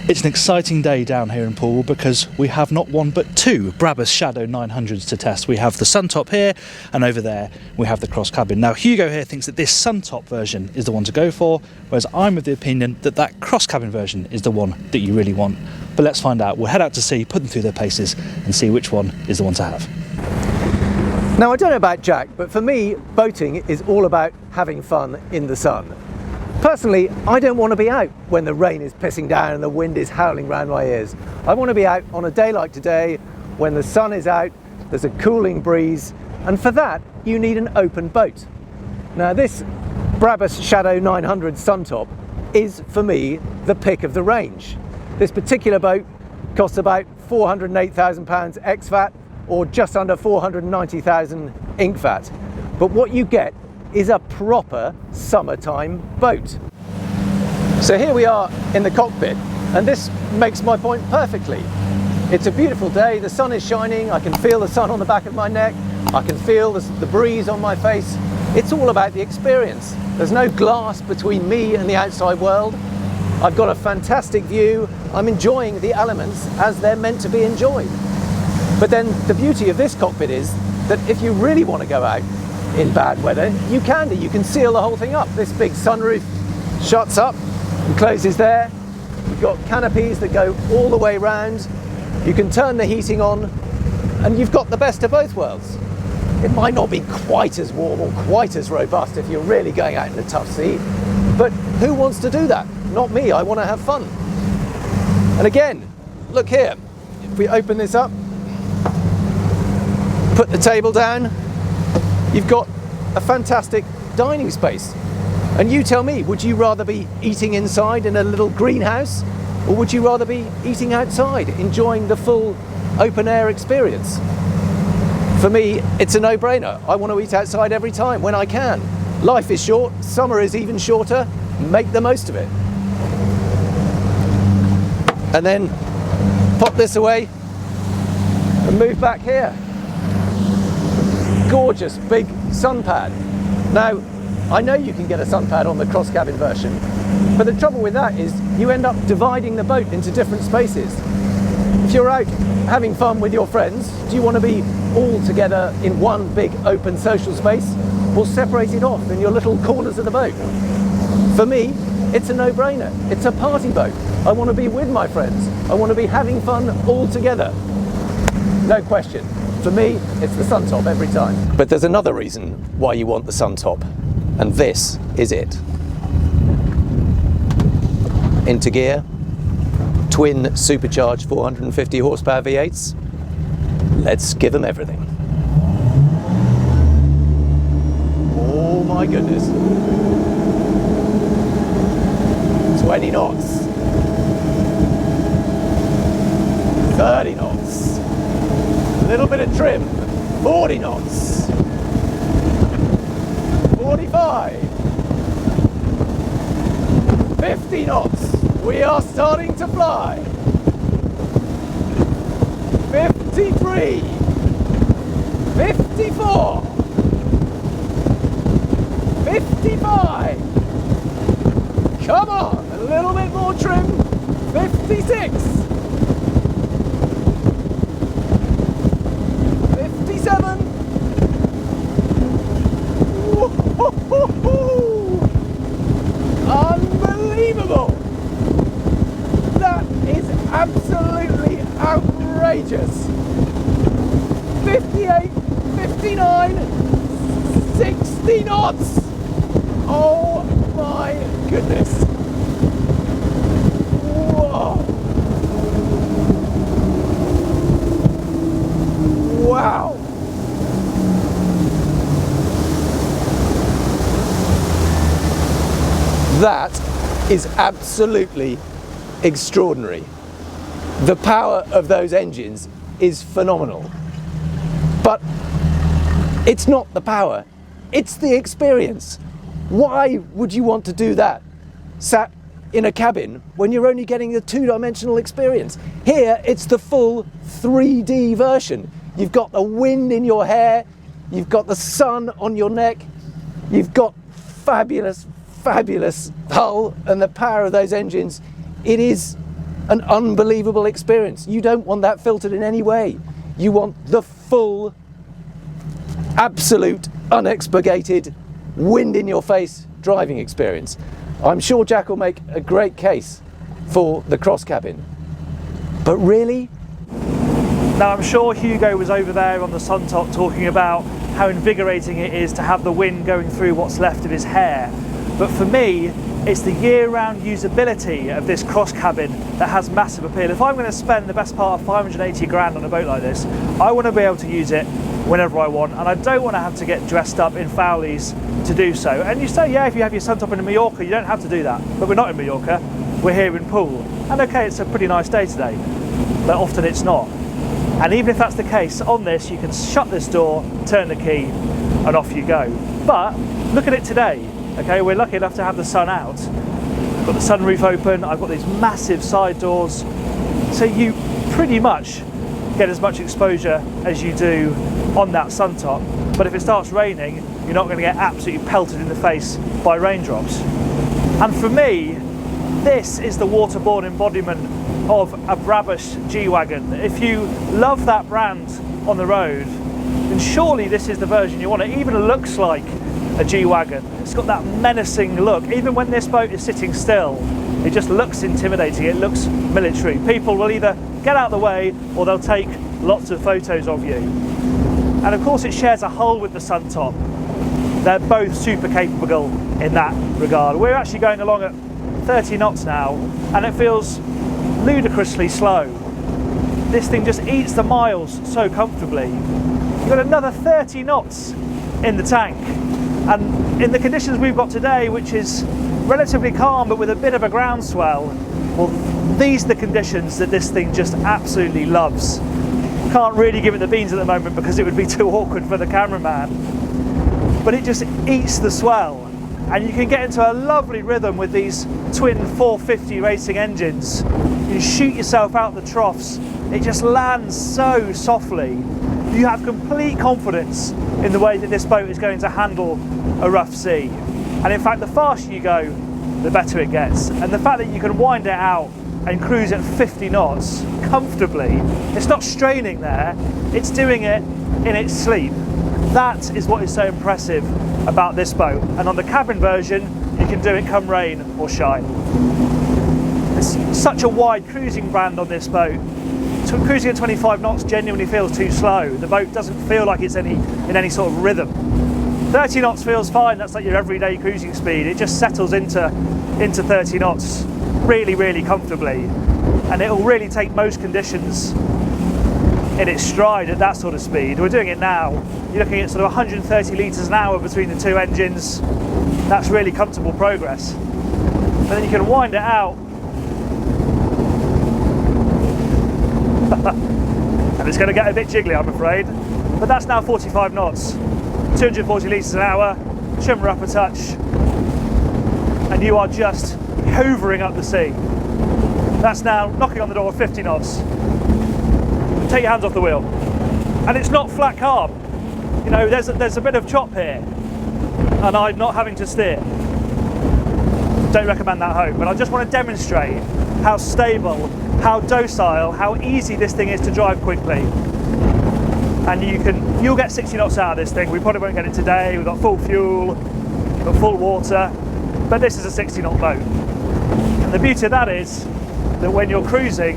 It's an exciting day down here in Poole because we have not one but two Brabus Shadow 900s to test. We have the Suntop here, and over there we have the cross cabin. Now Hugo here thinks that this Suntop version is the one to go for, whereas I'm of the opinion that that cross cabin version is the one that you really want. But let's find out. We'll head out to sea, put them through their paces and see which one is the one to have. Now I don't know about Jack, but for me boating is all about having fun in the sun. Personally, I don't want to be out when the rain is pissing down and the wind is howling round my ears. I want to be out on a day like today when the sun is out, there's a cooling breeze, and for that you need an open boat. Now this Brabus Shadow 900 Suntop is for me the pick of the range. This particular boat costs about £408,000 ex-VAT or just under 490,000 ink-VAT. But what you get is a proper summertime boat. So here we are in the cockpit, and this makes my point perfectly. It's a beautiful day, the sun is shining, I can feel the sun on the back of my neck, I can feel the breeze on my face. It's all about the experience. There's no glass between me and the outside world. I've got a fantastic view, I'm enjoying the elements as they're meant to be enjoyed. But then the beauty of this cockpit is that if you really want to go out in bad weather, you can do. You can seal the whole thing up. This big sunroof shuts up and closes there. You've got canopies that go all the way round. You can turn the heating on, and you've got the best of both worlds. It might not be quite as warm or quite as robust if you're really going out in a tough sea, but who wants to do that? Not me. I want to have fun. And again, look here. If we open this up, put the table down, you've got a fantastic dining space. And you tell me, would you rather be eating inside in a little greenhouse, or would you rather be eating outside, enjoying the full open air experience? For me, it's a no-brainer. I want to eat outside every time when I can. Life is short, summer is even shorter, make the most of it. And then pop this away and move back here. Gorgeous big sun pad. Now, I know you can get a sun pad on the cross cabin version, but the trouble with that is you end up dividing the boat into different spaces. If you're out having fun with your friends, do you want to be all together in one big open social space, or separate it off in your little corners of the boat? For me, it's a no-brainer. It's a party boat. I want to be with my friends. I want to be having fun all together. No question. For me, it's the Suntop every time. But there's another reason why you want the Suntop, and this is it. Into gear, twin supercharged 450 horsepower V8s. Let's give them everything. Oh my goodness. 20 knots. 30 knots. A little bit of trim, 40 knots, 45, 50 knots, we are starting to fly, 53, 54, 55, come on, a little bit more trim, 56, 57. Unbelievable! That is absolutely outrageous. 58, 59, 60 knots. Oh my goodness. Whoa. Wow. That is absolutely extraordinary. The power of those engines is phenomenal. But it's not the power, it's the experience. Why would you want to do that sat in a cabin when you're only getting the two-dimensional experience? Here, it's the full 3D version. You've got the wind in your hair, you've got the sun on your neck, you've got fabulous hull and the power of those engines. It is an unbelievable experience. You don't want that filtered in any way. You want the full, absolute, unexpurgated, wind in your face driving experience. I'm sure Jack will make a great case for the cross cabin. But really? Now I'm sure Hugo was over there on the sun top talking about how invigorating it is to have the wind going through what's left of his hair. But for me, it's the year-round usability of this cross cabin that has massive appeal. If I'm going to spend the best part of 580 grand on a boat like this, I want to be able to use it whenever I want, and I don't want to have to get dressed up in foulies to do so. And you say, yeah, if you have your sun top in Mallorca, you don't have to do that. But we're not in Mallorca, we're here in Poole. And okay, it's a pretty nice day today, but often it's not. And even if that's the case, on this, you can shut this door, turn the key, and off you go. But look at it today. Okay, we're lucky enough to have the sun out. I've got the sunroof open, I've got these massive side doors, so you pretty much get as much exposure as you do on that sun top. But if it starts raining, you're not going to get absolutely pelted in the face by raindrops. And for me, this is the waterborne embodiment of a Brabus G-Wagon. If you love that brand on the road, then surely this is the version you want. It even looks like a G-Wagon. It's got that menacing look. Even when this boat is sitting still, it just looks intimidating, it looks military. People will either get out of the way or they'll take lots of photos of you. And of course it shares a hull with the sun top. They're both super capable in that regard. We're actually going along at 30 knots now and it feels ludicrously slow. This thing just eats the miles so comfortably. You've got another 30 knots in the tank. And in the conditions we've got today, which is relatively calm but with a bit of a groundswell, well, these are the conditions that this thing just absolutely loves. Can't really give it the beans at the moment because it would be too awkward for the cameraman. But it just eats the swell. And you can get into a lovely rhythm with these twin 450 racing engines. You shoot yourself out the troughs. It just lands so softly. You have complete confidence in the way that this boat is going to handle a rough sea. And in fact, the faster you go, the better it gets. And the fact that you can wind it out and cruise at 50 knots comfortably, it's not straining there, it's doing it in its sleep. That is what is so impressive about this boat. And on the cabin version, you can do it come rain or shine. It's such a wide cruising band on this boat. Cruising at 25 knots genuinely feels too slow. The boat doesn't feel like it's in any sort of rhythm. 30 knots feels fine, that's like your everyday cruising speed. It just settles into 30 knots really, really comfortably. And it'll really take most conditions in its stride at that sort of speed. We're doing it now. You're looking at sort of 130 litres an hour between the two engines. That's really comfortable progress. And then you can wind it out. And it's going to get a bit jiggly, I'm afraid. But that's now 45 knots, 240 litres an hour, shimmer up a touch, and you are just hoovering up the sea. That's now knocking on the door of 50 knots. Take your hands off the wheel. And it's not flat carb. You know, there's a bit of chop here, and I'm not having to steer. Don't recommend that home, but I just want to demonstrate how stable, how docile, how easy this thing is to drive quickly. And you'll get 60 knots out of this thing. We probably won't get it today. We've got full fuel, we've got full water, but this is a 60 knot boat. And the beauty of that is that when you're cruising,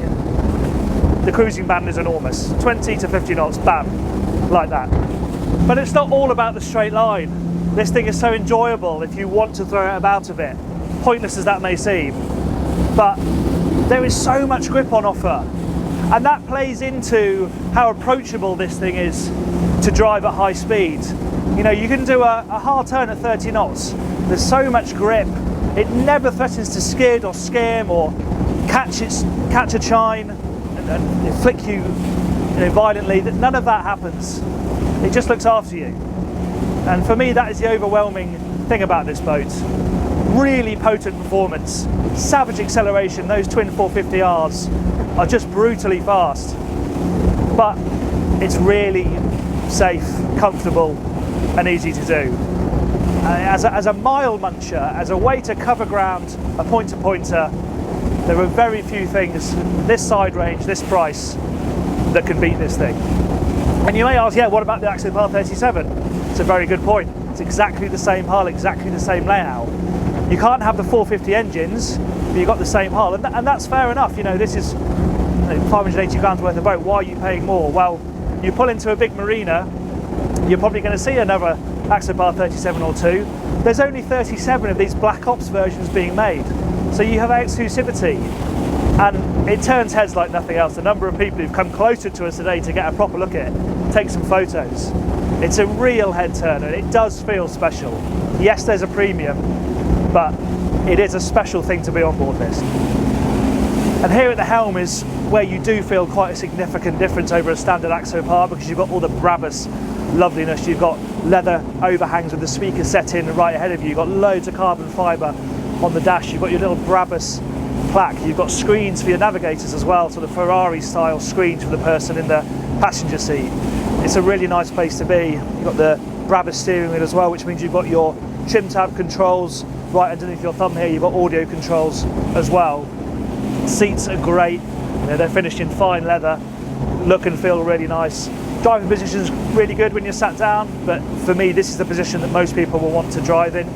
the cruising band is enormous. 20 to 50 knots, bam, like that. But it's not all about the straight line. This thing is so enjoyable if you want to throw it about a bit, pointless as that may seem. But there is so much grip on offer. And that plays into how approachable this thing is to drive at high speed. You know, you can do a hard turn at 30 knots. There's so much grip. It never threatens to skid or skim or catch a chine and flick you, violently. None of that happens. It just looks after you. And for me, that is the overwhelming thing about this boat. Really potent performance, savage acceleration. Those twin 450Rs are just brutally fast, but it's really safe, comfortable, and easy to do. As a mile muncher, as a way to cover ground, a pointer-pointer, There are very few things this side range, this price, that can beat this thing. And you may ask, yeah, what about the Axopar 37? It's a very good point. It's exactly the same hull, exactly the same layout. You can't have the 450 engines, but you've got the same hull, and that's fair enough. You know, this is 580 grams worth of boat. Why are you paying more? Well, you pull into a big marina, you're probably going to see another Axopar 37 or two. There's only 37 of these Black Ops versions being made, so you have exclusivity, and it turns heads like nothing else. The number of people who've come closer to us today to get a proper look at it, take some photos. It's a real head turner, and it does feel special. Yes, there's a premium, but it is a special thing to be on board this. And here at the helm is where you do feel quite a significant difference over a standard Axopar, because you've got all the Brabus loveliness. You've got leather overhangs with the speaker set in right ahead of you. You've got loads of carbon fibre on the dash. You've got your little Brabus plaque. You've got screens for your navigators as well, sort of Ferrari style screens for the person in the passenger seat. It's a really nice place to be. You've got the Brabus steering wheel as well, which means you've got your trim tab controls right underneath your thumb here. You've got audio controls as well. Seats are great. You know, they're finished in fine leather, look and feel really nice. Driving position is really good when you're sat down, but for me this is the position that most people will want to drive in.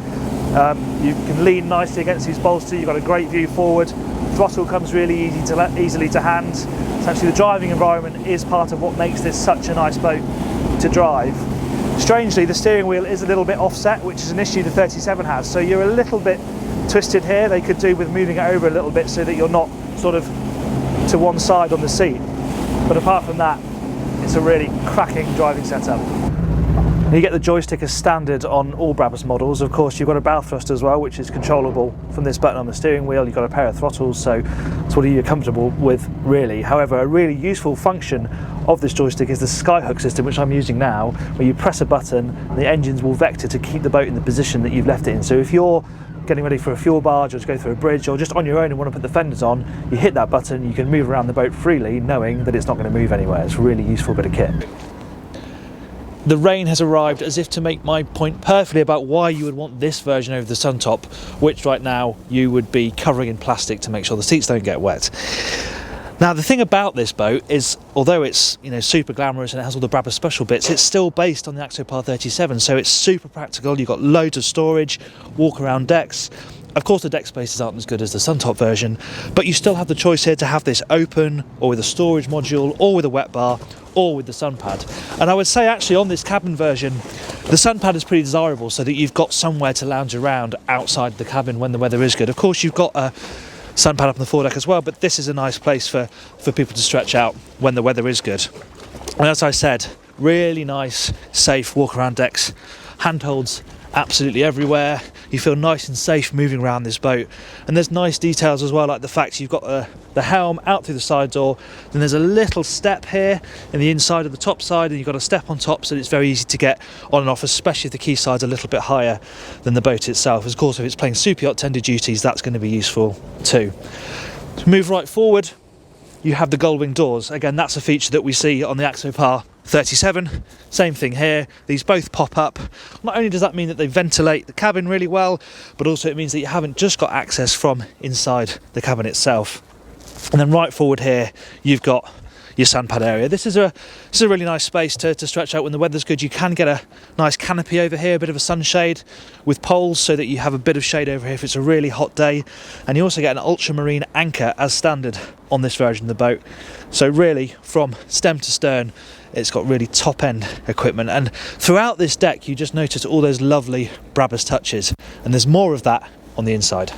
You can lean nicely against these bolster. You've got a great view forward. Throttle comes really easily to hand. So actually the driving environment is part of what makes this such a nice boat to drive. Strangely, the steering wheel is a little bit offset, which is an issue the 37 has, so you're a little bit twisted here. They could do with moving it over a little bit so that you're not sort of to one side on the seat. But apart from that, it's a really cracking driving setup. You get the joystick as standard on all Brabus models. Of course, you've got a bow thruster as well, which is controllable from this button on the steering wheel. You've got a pair of throttles, so it's what you're comfortable with, really. However, a really useful function of this joystick is the skyhook system, which I'm using now, where you press a button and the engines will vector to keep the boat in the position that you've left it in. So if you're getting ready for a fuel barge or to go through a bridge or just on your own and want to put the fenders on, you hit that button, you can move around the boat freely knowing that it's not going to move anywhere. It's a really useful bit of kit. The rain has arrived as if to make my point perfectly about why you would want this version over the Suntop, which right now you would be covering in plastic to make sure the seats don't get wet. Now the thing about this boat is, although it's, you know, super glamorous and it has all the Brabus special bits, it's still based on the Axopar 37, so it's super practical. You've got loads of storage, walk around decks. Of course the deck spaces aren't as good as the Suntop version, but you still have the choice here to have this open, or with a storage module, or with a wet bar, or with the sun pad. And I would say actually on this cabin version, the sun pad is pretty desirable so that you've got somewhere to lounge around outside the cabin when the weather is good. Of course you've got a sun pad up on the foredeck as well, but this is a nice place for people to stretch out when the weather is good. And as I said, really nice, safe walk around decks, handholds absolutely everywhere. You feel nice and safe moving around this boat, and there's nice details as well, like the fact you've got the helm out through the side door, then there's a little step here in the inside of the top side, and you've got a step on top, so it's very easy to get on and off, especially if the quayside's a little bit higher than the boat itself. Of course, if it's playing super yacht tender duties, that's going to be useful too. To move right forward, you have the gull-wing doors. Again, that's a feature that we see on the Axopar 37. Same thing here. These both pop up. Not only does that mean that they ventilate the cabin really well, but also it means that you haven't just got access from inside the cabin itself. And then right forward here, you've got your sun pad area. This is a really nice space to stretch out when the weather's good. You can get a nice canopy over here, a bit of a sunshade with poles so that you have a bit of shade over here if it's a really hot day. And you also get an ultramarine anchor as standard on this version of the boat. So really, from stem to stern, it's got really top-end equipment. And throughout this deck, you just notice all those lovely Brabus touches. And there's more of that on the inside.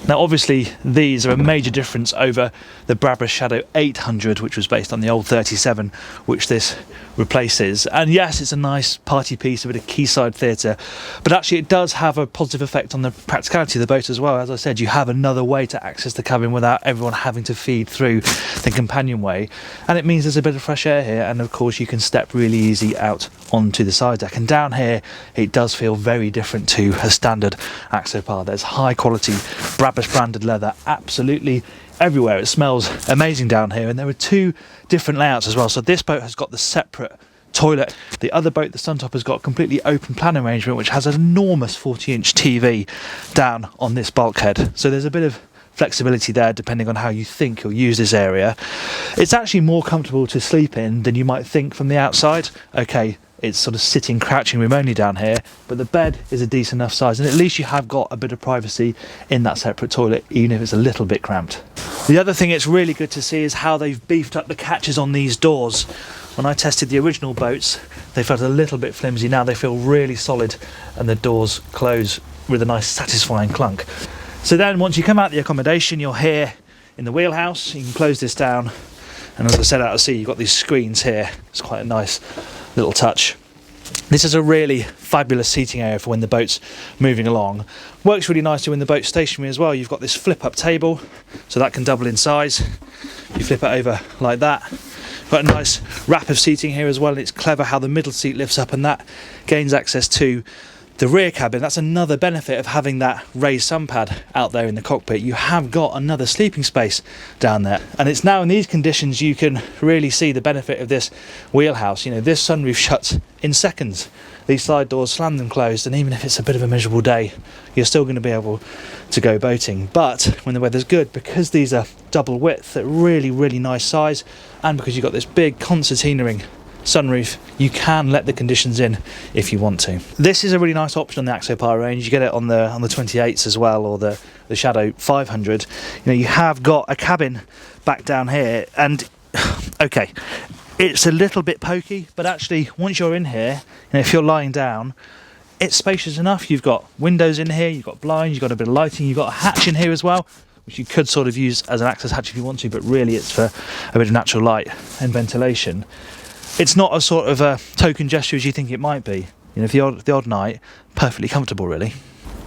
Now obviously these are a major difference over the Brabus Shadow 800, which was based on the old 37, which this replaces. And yes, it's a nice party piece, a bit of quayside theatre, but actually it does have a positive effect on the practicality of the boat as well. As I said, you have another way to access the cabin without everyone having to feed through the companionway, and it means there's a bit of fresh air here, and of course you can step really easy out onto the side deck. And down here it does feel very different to a standard Axopar. There's high quality Brabus branded leather absolutely everywhere. It smells amazing down here, and there are two different layouts as well. So this boat has got the separate toilet. The other boat, the Suntop, has got a completely open plan arrangement which has an enormous 40-inch TV down on this bulkhead. So there's a bit of flexibility there depending on how you think you'll use this area. It's actually more comfortable to sleep in than you might think from the outside. Okay, it's sort of sitting, crouching room only down here, but the bed is a decent enough size, and at least you have got a bit of privacy in that separate toilet, even if it's a little bit cramped. The other thing it's really good to see is how they've beefed up the catches on these doors. When I tested the original boats, they felt a little bit flimsy. Now they feel really solid, and the doors close with a nice satisfying clunk. So then once you come out the accommodation, you're here in the wheelhouse. You can close this down, and as I said, out at sea you've got these screens here. It's quite a nice little touch. This is a really fabulous seating area for when the boat's moving along. Works really nicely when the boat's stationary as well. You've got this flip up table, so that can double in size. You flip it over like that. Got a nice wrap of seating here as well, and it's clever how the middle seat lifts up and that gains access to the rear cabin. That's another benefit of having that raised sun pad out there in the cockpit. You have got another sleeping space down there, and it's now in these conditions you can really see the benefit of this wheelhouse. You know, this sunroof shuts in seconds. These side doors slam them closed, and even if it's a bit of a miserable day, you're still going to be able to go boating. But when the weather's good, because these are double width at really nice size, and because you've got this big concertina-ing sunroof, you can let the conditions in if you want to. This is a really nice option on the Axopar range. You get it on the 28s as well, or the Shadow 500. You know, you have got a cabin back down here, and okay, it's a little bit pokey, but actually once you're in here, you know, if you're lying down, it's spacious enough. You've got windows in here, you've got blinds, you've got a bit of lighting, you've got a hatch in here as well, which you could sort of use as an access hatch if you want to, but really it's for a bit of natural light and ventilation. It's not a sort of a token gesture as you think it might be. You know, for the odd night, perfectly comfortable really.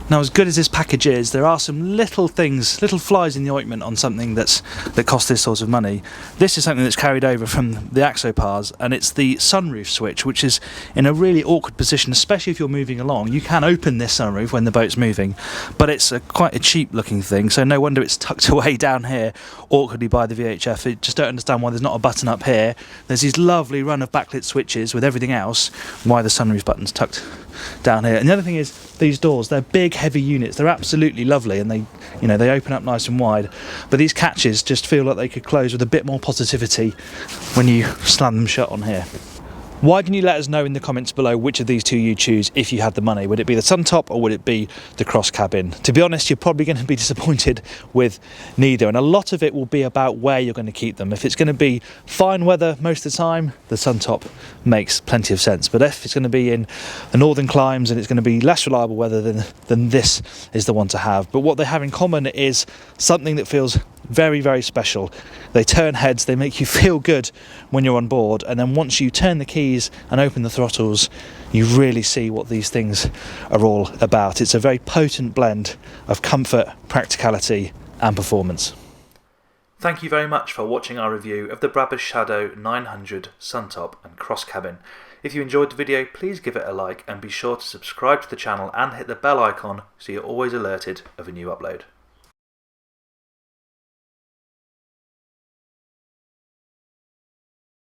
Now, as good as this package is, there are some little things, little flies in the ointment on something that costs this sort of money. This is something that's carried over from the Axopars, and it's the sunroof switch, which is in a really awkward position, especially if you're moving along. You can open this sunroof when the boat's moving, but it's quite a cheap looking thing, so no wonder it's tucked away down here awkwardly by the VHF. I just don't understand why there's not a button up here. There's these lovely run of backlit switches with everything else, why the sunroof button's tucked down here. And the other thing is these doors, they're big heavy units, they're absolutely lovely, and they open up nice and wide, but these catches just feel like they could close with a bit more positivity when you slam them shut on here. Why didn't you let us know in the comments below which of these two you choose if you had the money? Would it be the Suntop or would it be the cross cabin? To be honest, you're probably going to be disappointed with neither, and a lot of it will be about where you're going to keep them. If it's going to be fine weather most of the time, the Suntop makes plenty of sense, but if it's going to be in the northern climes and it's going to be less reliable weather, then this is the one to have. But what they have in common is something that feels very special. They turn heads, they make you feel good when you're on board, and then once you turn the keys and open the throttles, you really see what these things are all about. It's a very potent blend of comfort, practicality and performance. Thank you very much for watching our review of the Brabus Shadow 900 Suntop and Cross Cabin. If you enjoyed the video, please give it a like and be sure to subscribe to the channel and hit the bell icon so you're always alerted of a new upload.